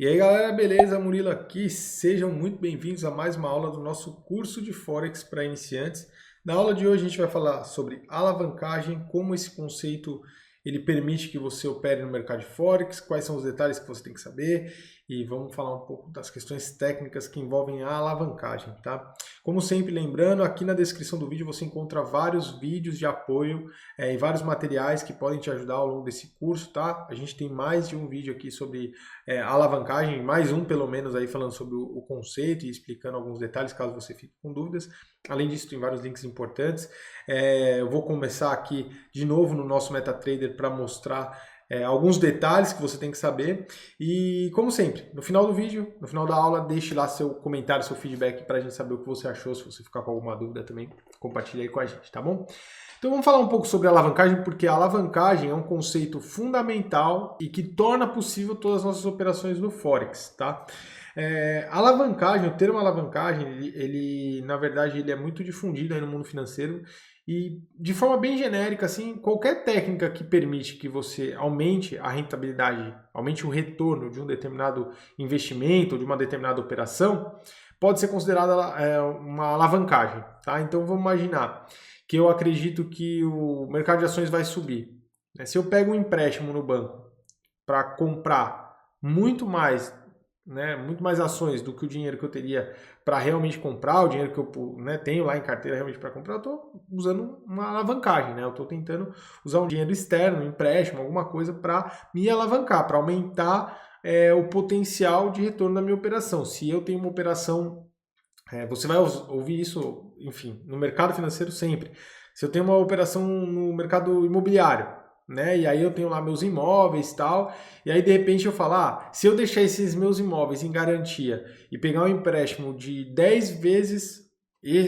E aí galera, beleza? Murilo aqui, sejam muito bem-vindos a mais uma aula do nosso curso de Forex para iniciantes. Na aula de hoje a gente vai falar sobre alavancagem, como esse conceito ele permite que você opere no mercado de Forex, quais são os detalhes que você tem que saber e vamos falar um pouco das questões técnicas que envolvem a alavancagem, tá? Como sempre, lembrando, aqui na descrição do vídeo você encontra vários vídeos de apoio e vários materiais que podem te ajudar ao longo desse curso, tá? A gente tem mais de um vídeo aqui sobre alavancagem, mais um pelo menos aí falando sobre o conceito e explicando alguns detalhes caso você fique com dúvidas. Além disso, tem vários links importantes. Eu vou começar aqui de novo no nosso MetaTrader para mostrar alguns detalhes que você tem que saber. E como sempre, no final do vídeo, no final da aula, deixe lá seu comentário, seu feedback para a gente saber o que você achou. Se você ficar com alguma dúvida também, compartilha aí com a gente, tá bom? Então vamos falar um pouco sobre alavancagem, porque a alavancagem é um conceito fundamental e que torna possível todas as nossas operações no Forex, tá? Alavancagem, o termo alavancagem, ele na verdade ele é muito difundido aí no mundo financeiro e de forma bem genérica, assim, qualquer técnica que permite que você aumente a rentabilidade, aumente o retorno de um determinado investimento ou de uma determinada operação, pode ser considerada uma alavancagem, tá? Então vamos imaginar que eu acredito que o mercado de ações vai subir. Se eu pego um empréstimo no banco para comprar muito mais, muito mais ações do que o dinheiro que eu teria para realmente comprar, o dinheiro que eu tenho lá em carteira realmente para comprar, eu estou usando uma alavancagem, eu estou tentando usar um dinheiro externo, um empréstimo, alguma coisa para me alavancar, para aumentar o potencial de retorno da minha operação. Se eu tenho uma operação você vai ouvir isso, enfim, no mercado financeiro sempre. Se eu tenho uma operação no mercado imobiliário, e aí eu tenho lá meus imóveis e tal, e aí de repente eu falo, se eu deixar esses meus imóveis em garantia e pegar um empréstimo de 10 vezes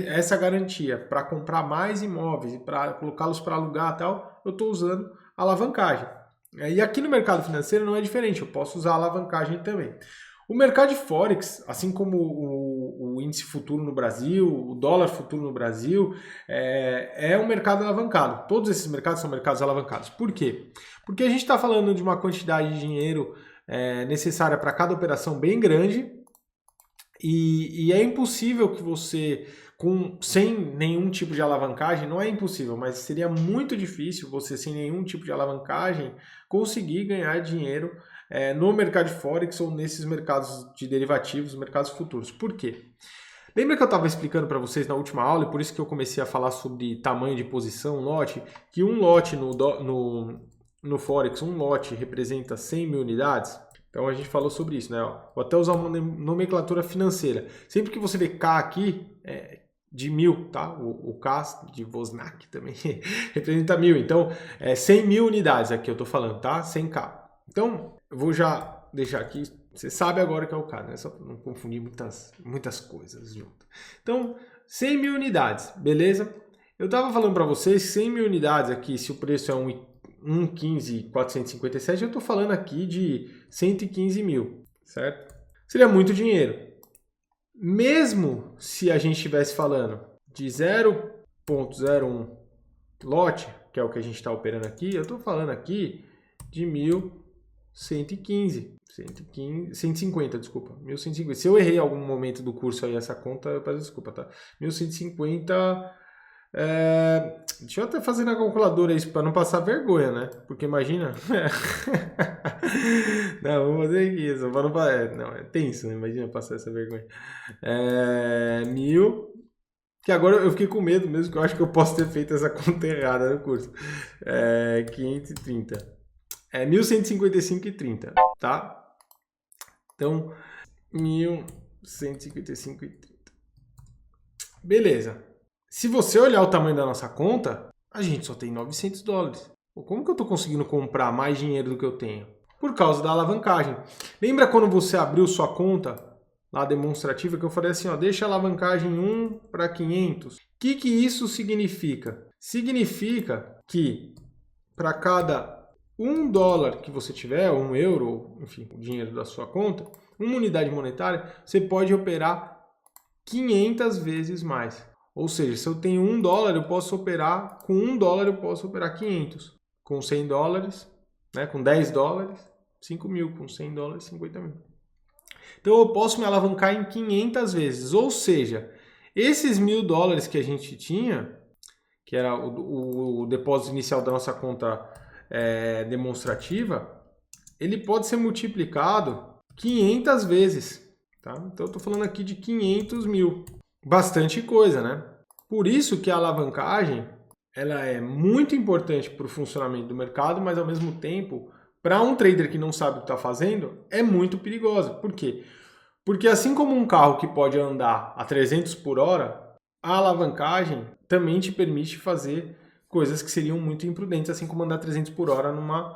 essa garantia para comprar mais imóveis e para colocá-los para alugar e tal, eu estou usando alavancagem. E aqui no mercado financeiro não é diferente, eu posso usar alavancagem também. O mercado de Forex, assim como o índice futuro no Brasil, o dólar futuro no Brasil, é um mercado alavancado. Todos esses mercados são mercados alavancados. Por quê? Porque a gente está falando de uma quantidade de dinheiro necessária para cada operação bem grande e é impossível que você, sem nenhum tipo de alavancagem, não é impossível, mas seria muito difícil você, sem nenhum tipo de alavancagem, conseguir ganhar dinheiro no mercado de Forex ou nesses mercados de derivativos, mercados futuros. Por quê? Lembra que eu estava explicando para vocês na última aula, e por isso que eu comecei a falar sobre tamanho de posição, lote, que um lote no Forex, um lote representa 100 mil unidades? Então a gente falou sobre isso, Vou até usar uma nomenclatura financeira. Sempre que você vê K aqui, de 1000, tá? O K de Wozniak também representa 1000. Então, 100 mil unidades aqui eu estou falando, tá? 100K. Então, eu vou já deixar aqui. Você sabe agora que é o K, né? Só para não confundir muitas coisas junto. Então, 100 mil unidades, beleza? Eu estava falando para vocês, 100 mil unidades aqui, se o preço é 1,15,457, eu estou falando aqui de 115 mil, certo? Seria muito dinheiro. Mesmo se a gente estivesse falando de 0,01 lote, que é o que a gente está operando aqui, eu estou falando aqui de 1.115, 150, desculpa, 1.150. Se eu errei em algum momento do curso aí essa conta, eu peço desculpa, tá? 1.150... deixa eu até fazer na calculadora isso para não passar vergonha, né? Porque imagina. Não, vamos fazer aqui isso. Para não, não, é tenso, né? Imagina passar essa vergonha. 1000. Que agora eu fiquei com medo mesmo, que eu acho que eu posso ter feito essa conta errada no curso. 530. 1.155,30, tá? Então, 1.155,30. Beleza. Se você olhar o tamanho da nossa conta, a gente só tem 900 dólares. Como que eu estou conseguindo comprar mais dinheiro do que eu tenho? Por causa da alavancagem. Lembra quando você abriu sua conta lá demonstrativa que eu falei assim, deixa a alavancagem 1 para 500. O que isso significa? Significa que para cada 1 dólar que você tiver, ou 1 euro, enfim, o dinheiro da sua conta, uma unidade monetária, você pode operar 500 vezes mais. Ou seja, se eu tenho 1 dólar, eu posso operar, com 1 dólar eu posso operar 500. Com 100 dólares, com 10 dólares, 5 mil. Com 100 dólares, 50 mil. Então eu posso me alavancar em 500 vezes, ou seja, esses $1.000 que a gente tinha, que era o depósito inicial da nossa conta demonstrativa, ele pode ser multiplicado 500 vezes. Tá? Então eu estou falando aqui de 500 mil. Bastante coisa, né? Por isso que a alavancagem ela é muito importante para o funcionamento do mercado, mas ao mesmo tempo, para um trader que não sabe o que está fazendo, é muito perigosa. Por quê? Porque assim como um carro que pode andar a 300 por hora, a alavancagem também te permite fazer coisas que seriam muito imprudentes, assim como andar 300 por hora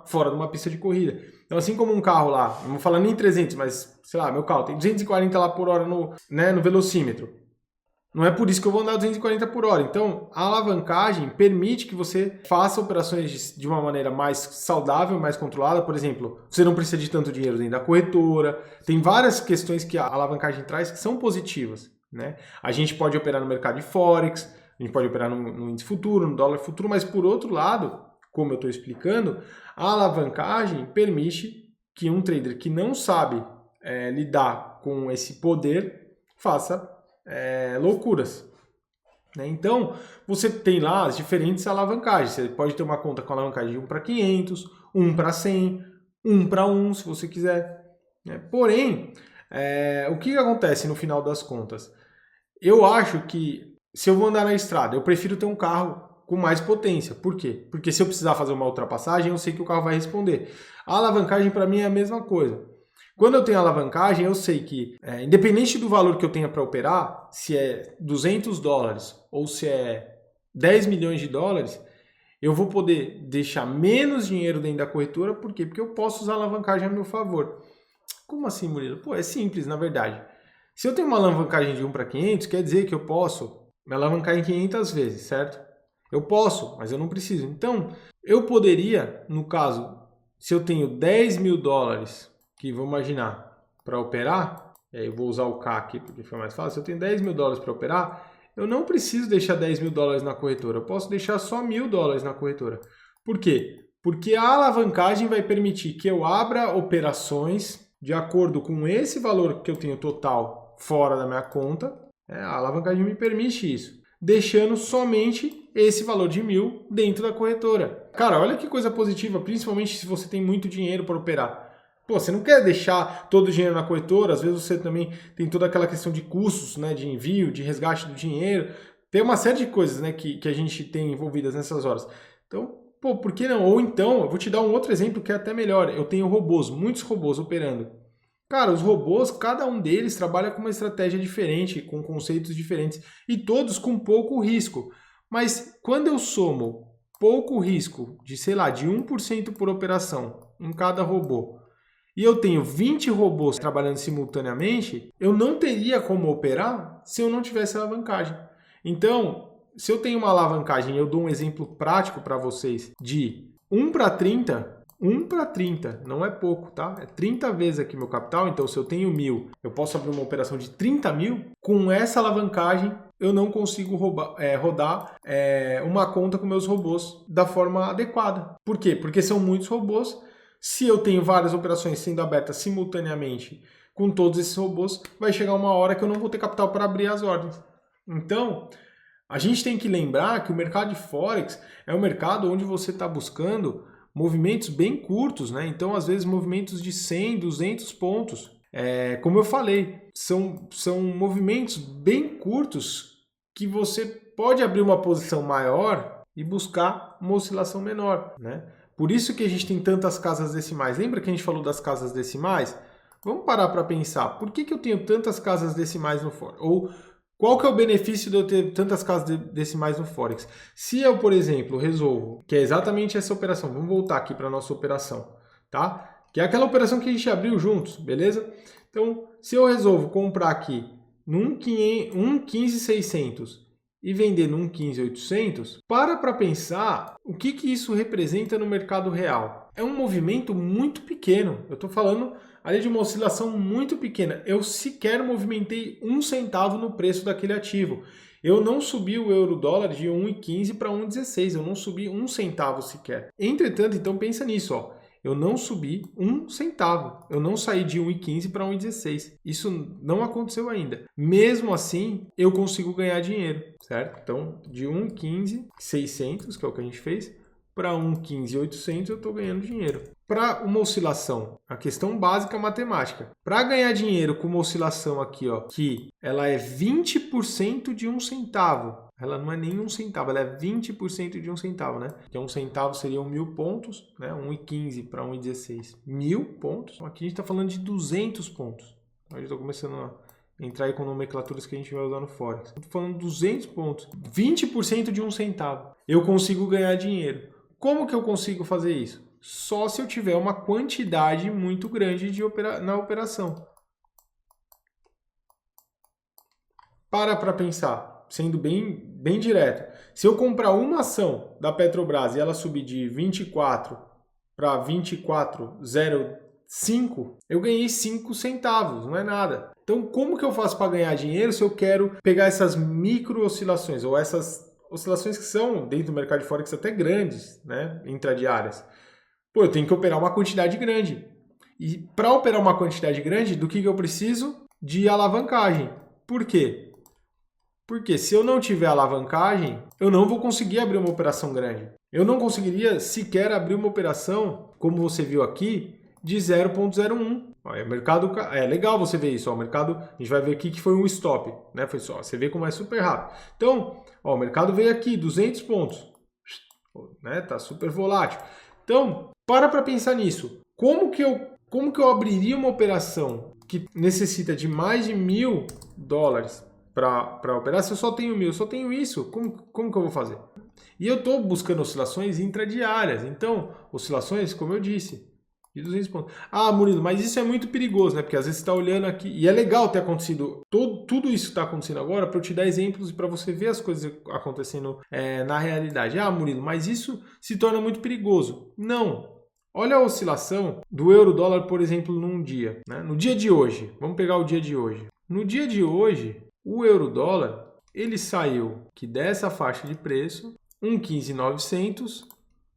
fora de uma pista de corrida. Então, assim como um carro lá, não vou falar nem 300, mas, sei lá, meu carro tem 240 lá por hora no velocímetro. Não é por isso que eu vou andar 240 por hora. Então, a alavancagem permite que você faça operações de uma maneira mais saudável, mais controlada. Por exemplo, você não precisa de tanto dinheiro dentro da corretora. Tem várias questões que a alavancagem traz que são positivas, né? A gente pode operar no mercado de Forex, a gente pode operar no índice futuro, no dólar futuro, mas por outro lado, como eu estou explicando, a alavancagem permite que um trader que não sabe lidar com esse poder faça loucuras. Né? Então, você tem lá as diferentes alavancagens. Você pode ter uma conta com alavancagem de 1 para 500, 1 para 100, 1 para 1, se você quiser. Né? Porém, o que acontece no final das contas? Eu acho que se eu vou andar na estrada, eu prefiro ter um carro com mais potência. Por quê? Porque se eu precisar fazer uma ultrapassagem, eu sei que o carro vai responder. A alavancagem para mim é a mesma coisa. Quando eu tenho alavancagem, eu sei que, independente do valor que eu tenha para operar, se é $200 ou se é 10 milhões de dólares, eu vou poder deixar menos dinheiro dentro da corretora. Por quê? Porque eu posso usar a alavancagem a meu favor. Como assim, Murilo? Pô, é simples, na verdade. Se eu tenho uma alavancagem de 1 para 500, quer dizer que eu posso me alavancar em 500 vezes, certo? Eu posso, mas eu não preciso. Então, eu poderia, no caso, se eu tenho $10 mil, que vou imaginar, para operar, eu vou usar o K aqui porque foi mais fácil, se eu tenho $10 mil para operar, eu não preciso deixar $10 mil na corretora, eu posso deixar só $1.000 na corretora. Por quê? Porque a alavancagem vai permitir que eu abra operações de acordo com esse valor que eu tenho total fora da minha conta. A alavancagem me permite isso, deixando somente esse valor de 1.000 dentro da corretora. Cara, olha que coisa positiva, principalmente se você tem muito dinheiro para operar. Pô, você não quer deixar todo o dinheiro na corretora, às vezes você também tem toda aquela questão de custos, né, de envio, de resgate do dinheiro. Tem uma série de coisas, né, que a gente tem envolvidas nessas horas. Então, pô, por que não? Ou então, eu vou te dar um outro exemplo que é até melhor. Eu tenho robôs, muitos robôs operando. Cara, os robôs, cada um deles trabalha com uma estratégia diferente, com conceitos diferentes, e todos com pouco risco. Mas quando eu somo pouco risco de, sei lá, de 1% por operação em cada robô, e eu tenho 20 robôs trabalhando simultaneamente, eu não teria como operar se eu não tivesse alavancagem. Então, se eu tenho uma alavancagem, eu dou um exemplo prático para vocês de 1 para 30, 1 para 30, não é pouco, tá? É 30 vezes aqui meu capital, então se eu tenho 1.000, eu posso abrir uma operação de 30 mil, com essa alavancagem eu não consigo rodar uma conta com meus robôs da forma adequada. Por quê? Porque são muitos robôs. Se eu tenho várias operações sendo abertas simultaneamente com todos esses robôs, vai chegar uma hora que eu não vou ter capital para abrir as ordens. Então, a gente tem que lembrar que o mercado de Forex é um mercado onde você está buscando movimentos bem curtos, né? Então, às vezes, movimentos de 100, 200 pontos. Como eu falei, são movimentos bem curtos que você pode abrir uma posição maior e buscar uma oscilação menor, né? Por isso que a gente tem tantas casas decimais. Lembra que a gente falou das casas decimais? Vamos parar para pensar. Por que eu tenho tantas casas decimais no Forex? Ou qual que é o benefício de eu ter tantas casas decimais no Forex? Se eu, por exemplo, resolvo, que é exatamente essa operação, vamos voltar aqui para a nossa operação, tá? Que é aquela operação que a gente abriu juntos, beleza? Então, se eu resolvo comprar aqui num 15.600 e vender num 15.800, para pensar o que isso representa no mercado real. É um movimento muito pequeno. Eu estou falando ali de uma oscilação muito pequena. Eu sequer movimentei 1 centavo no preço daquele ativo. Eu não subi o euro-dólar de 1,15 para 1,16. Eu não subi 1 centavo sequer. Entretanto, então pensa nisso, ó. eu não subi um centavo. Eu não saí de 1,15 para 1,16. Isso não aconteceu ainda. Mesmo assim, eu consigo ganhar dinheiro, certo? Então, de 1,15,600, que é o que a gente fez, para 1,15,800 eu estou ganhando dinheiro. Para uma oscilação, a questão básica matemática. Para ganhar dinheiro com uma oscilação aqui, ó, que ela é 20% de um centavo. Ela não é nem um centavo, ela é 20% de um centavo, né? Que um centavo seriam 1.000 pontos, né? 1,15 para 1,16. 1.000 pontos. Aqui a gente está falando de 200 pontos. Eu estou começando a entrar aí com nomenclaturas que a gente vai usar no Forex. Estou falando 200 pontos. 20% de um centavo. Eu consigo ganhar dinheiro. Como que eu consigo fazer isso? Só se eu tiver uma quantidade muito grande na operação. Para pensar, sendo bem direto. Se eu comprar uma ação da Petrobras e ela subir de 24 para 24,05, eu ganhei 5 centavos, não é nada. Então, como que eu faço para ganhar dinheiro se eu quero pegar essas micro oscilações ou essas oscilações que são, dentro do mercado de Forex, até grandes, né, intradiárias? Pô, eu tenho que operar uma quantidade grande. E para operar uma quantidade grande, do que eu preciso? De alavancagem. Por quê? Porque se eu não tiver alavancagem, eu não vou conseguir abrir uma operação grande. Eu não conseguiria sequer abrir uma operação, como você viu aqui, de 0,01. O mercado, é legal você ver isso. Ó, o mercado, a gente vai ver aqui que foi um stop, né? Foi só, você vê como é super rápido. Então, ó, o mercado veio aqui, 200 pontos, né? Tá super volátil. Então, para pensar nisso. Como que eu abriria uma operação que necessita de mais de $1.000 para operar se eu só tenho 1.000? Eu só tenho isso. Como que eu vou fazer? E eu estou buscando oscilações intradiárias. Então, oscilações, como eu disse, de 200 pontos. Ah, Murilo, mas isso é muito perigoso, né? Porque às vezes você está olhando aqui, e é legal ter acontecido, tudo isso que está acontecendo agora, para eu te dar exemplos e para você ver as coisas acontecendo na realidade. Ah, Murilo, mas isso se torna muito perigoso. Não. Olha a oscilação do euro-dólar, por exemplo, num dia. Né? No dia de hoje, vamos pegar o dia de hoje. No dia de hoje, o euro-dólar, ele saiu que dessa faixa de preço, 1,15,900,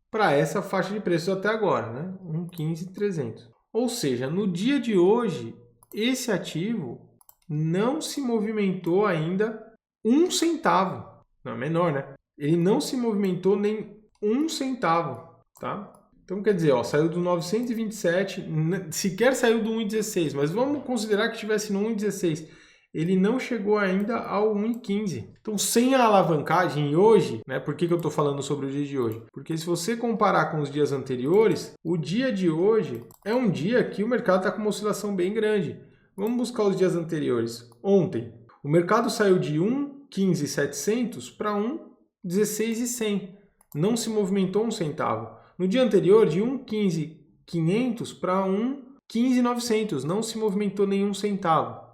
para essa faixa de preços até agora, né? 1,15,300. Ou seja, no dia de hoje, esse ativo não se movimentou ainda um centavo. Não, é menor, né? Ele não se movimentou nem um centavo, tá? Então, quer dizer, ó, saiu do 927, sequer saiu do 1,16, mas vamos considerar que estivesse no 1,16. Ele não chegou ainda ao 1,15. Então, sem a alavancagem hoje, né? Por que eu estou falando sobre o dia de hoje? Porque se você comparar com os dias anteriores, o dia de hoje é um dia que o mercado está com uma oscilação bem grande. Vamos buscar os dias anteriores. Ontem, o mercado saiu de 1,15,700 para 1,16,100. Não se movimentou um centavo. No dia anterior, de 1,15,500 para 1,15,900. Não se movimentou nenhum centavo.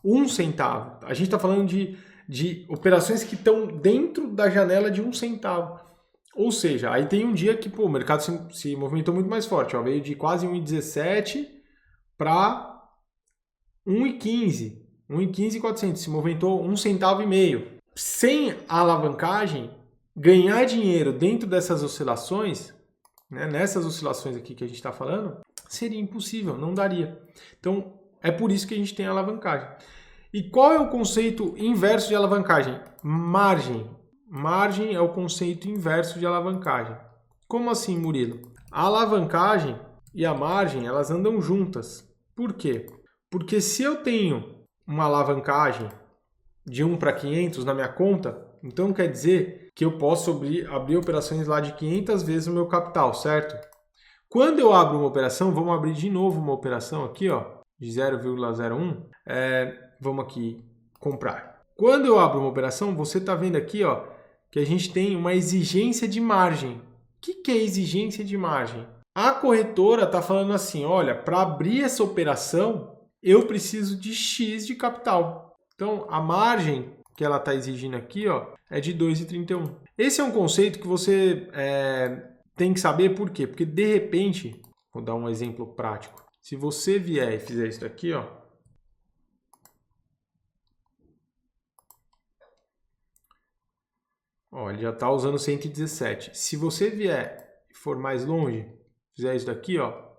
Um centavo. A gente está falando de operações que estão dentro da janela de um centavo. Ou seja, aí tem um dia que o mercado se movimentou muito mais forte. Ó, veio de quase 1,17 para 1,15. 1,15,400. Se movimentou um centavo e meio. Sem a alavancagem, ganhar dinheiro dentro dessas oscilações, né, nessas oscilações aqui que a gente está falando, seria impossível, não daria. Então, é por isso que a gente tem a alavancagem. E qual é o conceito inverso de alavancagem? Margem. Margem é o conceito inverso de alavancagem. Como assim, Murilo? A alavancagem e a margem, elas andam juntas. Por quê? Porque se eu tenho uma alavancagem de 1 para 500 na minha conta, então quer dizer que eu posso abrir operações lá de 500 vezes o meu capital, certo? Quando eu abro uma operação, vamos abrir de novo uma operação aqui, ó, de 0,01, vamos aqui comprar. Quando eu abro uma operação, você está vendo aqui, ó, que a gente tem uma exigência de margem. O que é exigência de margem? A corretora está falando assim, olha, para abrir essa operação, eu preciso de X de capital. Então, a margem que ela está exigindo aqui, ó, é de 2,31. Esse é um conceito que você tem que saber por quê? Porque, de repente, vou dar um exemplo prático. Se você vier e fizer isso daqui, ó, ele já está usando 117. Se você vier e for mais longe, fizer isso daqui, ó,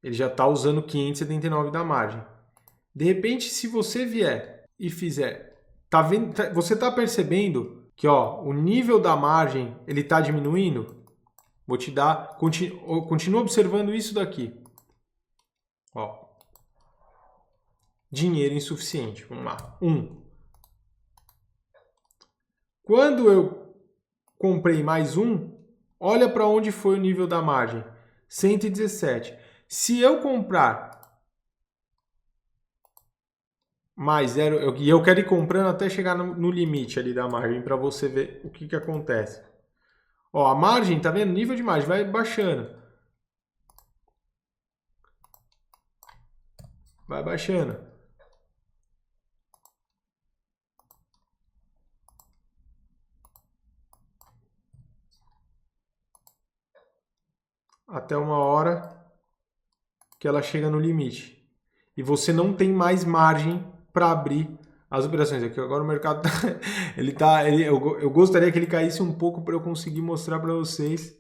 ele já está usando 579 da margem. De repente, se você vier e fizer, tá vendo, você está percebendo que ó, o nível da margem ele está diminuindo? Vou te dar, continua observando isso daqui. Ó, dinheiro insuficiente. Vamos lá. 1. Quando eu comprei mais um, olha para onde foi o nível da margem. 117. Se eu comprar mais 0, e eu quero ir comprando até chegar no limite ali da margem para você ver o que acontece. Ó, a margem, tá vendo? Nível de margem vai baixando. Vai baixando. Até uma hora que ela chega no limite. E você não tem mais margem para abrir as operações. Aqui agora o mercado tá, eu gostaria que ele caísse um pouco para eu conseguir mostrar para vocês.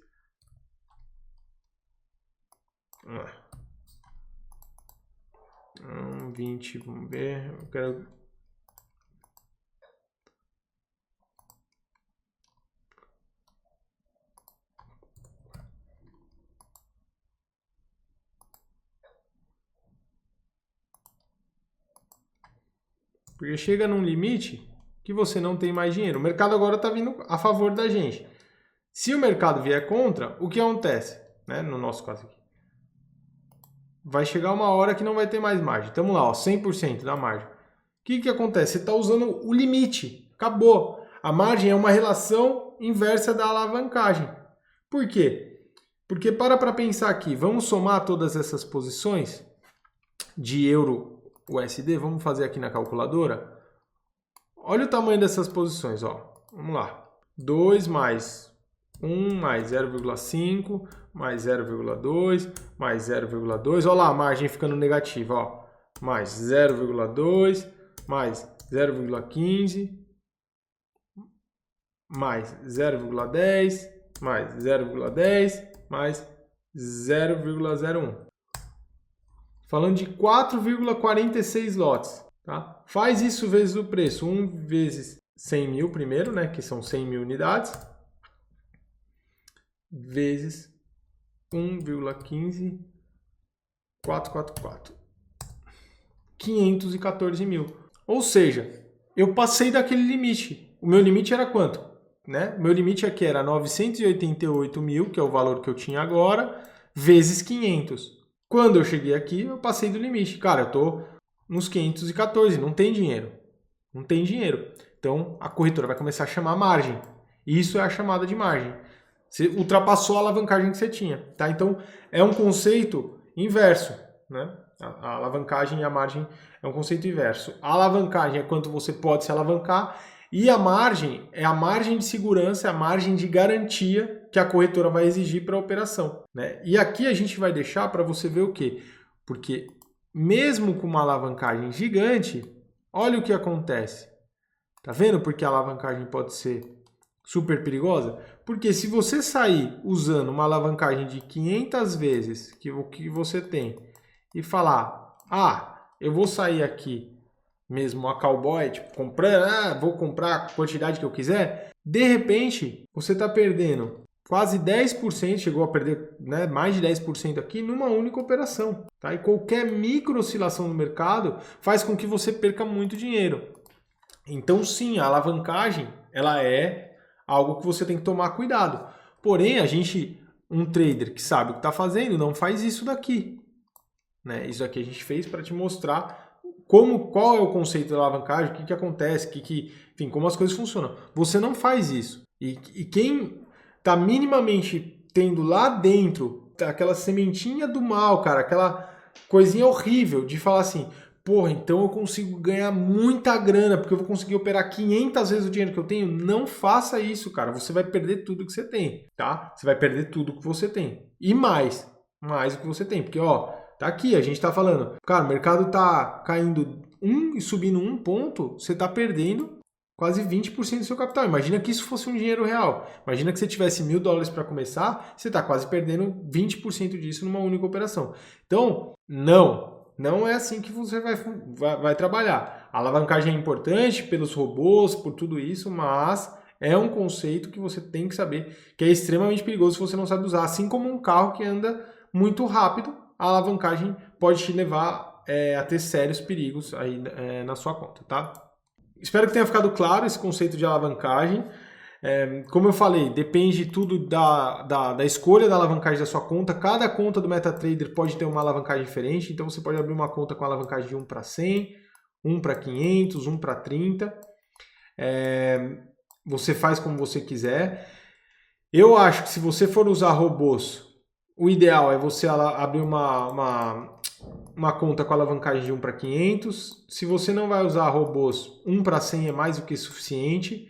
20, vamos ver. Eu quero porque chega num limite que você não tem mais dinheiro. O mercado agora está vindo a favor da gente. Se o mercado vier contra, o que acontece? Né? No nosso caso aqui. Vai chegar uma hora que não vai ter mais margem. Estamos lá, ó, 100% da margem. O que acontece? Você está usando o limite. Acabou. A margem é uma relação inversa da alavancagem. Por quê? Porque para pensar aqui, vamos somar todas essas posições de euro USD, vamos fazer aqui na calculadora. Olha o tamanho dessas posições, ó. Vamos lá. 2 mais 1 mais 0,5 mais 0,2 mais 0,2. Olha lá a margem ficando negativa, ó. Mais 0,2 mais 0,15 mais 0,10 mais 0,10 mais 0,01. Falando de 4,46 lotes. Tá? Faz isso vezes o preço. 1 vezes 100 mil primeiro, né? Que são 100 mil unidades. Vezes 1,15444. 514 mil. Ou seja, eu passei daquele limite. O meu limite era quanto? Né? Meu limite aqui era 988 mil, que é o valor que eu tinha agora, vezes 500. Quando eu cheguei aqui, eu passei do limite. Cara, eu tô nos 514, não tem dinheiro. Não tem dinheiro. Então, a corretora vai começar a chamar a margem. Isso é a chamada de margem. Você ultrapassou a alavancagem que você tinha. Tá? Então, é um conceito inverso. Né? A alavancagem e a margem é um conceito inverso. A alavancagem é quanto você pode se alavancar e a margem é a margem de segurança, é a margem de garantia que a corretora vai exigir para a operação. Né? E aqui a gente vai deixar para você ver o quê? Porque mesmo com uma alavancagem gigante, olha o que acontece. Tá vendo porque a alavancagem pode ser super perigosa? Porque se você sair usando uma alavancagem de 500 vezes que o que você tem e falar, eu vou sair aqui mesmo a cowboy, tipo, comprando, vou comprar a quantidade que eu quiser, de repente você está perdendo quase 10%, chegou a perder, né, mais de 10% aqui numa única operação. Tá? E qualquer micro oscilação no mercado faz com que você perca muito dinheiro. Então sim, a alavancagem ela é algo que você tem que tomar cuidado. Porém, um trader que sabe o que está fazendo, não faz isso daqui. Né? Isso aqui a gente fez para te mostrar qual é o conceito da alavancagem, o que acontece, enfim, como as coisas funcionam. Você não faz isso. E quem está minimamente tendo lá dentro aquela sementinha do mal, cara, aquela coisinha horrível de falar assim, porra, então eu consigo ganhar muita grana porque eu vou conseguir operar 500 vezes o dinheiro que eu tenho. Não faça isso, cara. Você vai perder tudo que você tem, tá? Você vai perder tudo que você tem. E mais do que você tem. Porque, ó, tá aqui, a gente tá falando, cara, o mercado tá caindo 1 e subindo 1 ponto, você tá perdendo quase 20% do seu capital. Imagina que isso fosse um dinheiro real. Imagina que você tivesse $1.000 para começar, você está quase perdendo 20% disso numa única operação. Então, não é assim que você vai trabalhar. A alavancagem é importante pelos robôs, por tudo isso, mas é um conceito que você tem que saber que é extremamente perigoso se você não sabe usar. Assim como um carro que anda muito rápido, a alavancagem pode te levar a ter sérios perigos aí na sua conta, tá? Espero que tenha ficado claro esse conceito de alavancagem. Como eu falei, depende tudo da escolha da alavancagem da sua conta. Cada conta do MetaTrader pode ter uma alavancagem diferente. Então você pode abrir uma conta com alavancagem de 1 para 100, 1 para 500, 1 para 30. Você faz como você quiser. Eu acho que se você for usar robôs, o ideal é você abrir uma conta com alavancagem de 1 para 500. Se você não vai usar robôs, 1 para 100 é mais do que suficiente.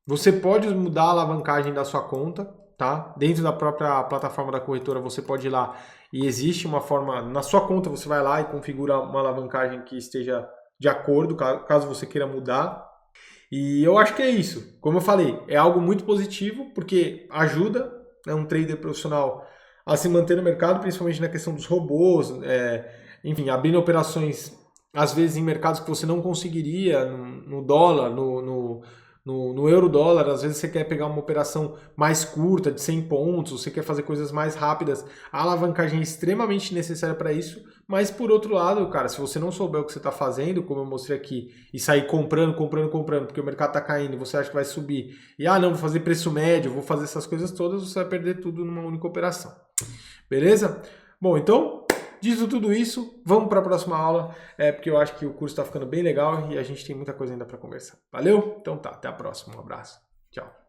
Você pode mudar a alavancagem da sua conta, tá? Dentro da própria plataforma da corretora você pode ir lá e existe uma forma, na sua conta você vai lá e configura uma alavancagem que esteja de acordo, caso você queira mudar. E eu acho que é isso. Como eu falei, é algo muito positivo porque ajuda um trader profissional a se manter no mercado, principalmente na questão dos robôs, enfim, abrindo operações, às vezes em mercados que você não conseguiria, no dólar, no euro-dólar, às vezes você quer pegar uma operação mais curta, de 100 pontos, você quer fazer coisas mais rápidas, a alavancagem é extremamente necessária para isso, mas por outro lado, cara, se você não souber o que você está fazendo, como eu mostrei aqui, e sair comprando, porque o mercado está caindo e você acha que vai subir, e não, vou fazer preço médio, vou fazer essas coisas todas, você vai perder tudo numa única operação. Beleza? Bom, então, dito tudo isso, vamos para a próxima aula, porque eu acho que o curso está ficando bem legal e a gente tem muita coisa ainda para conversar. Valeu? Então tá, até a próxima. Um abraço. Tchau.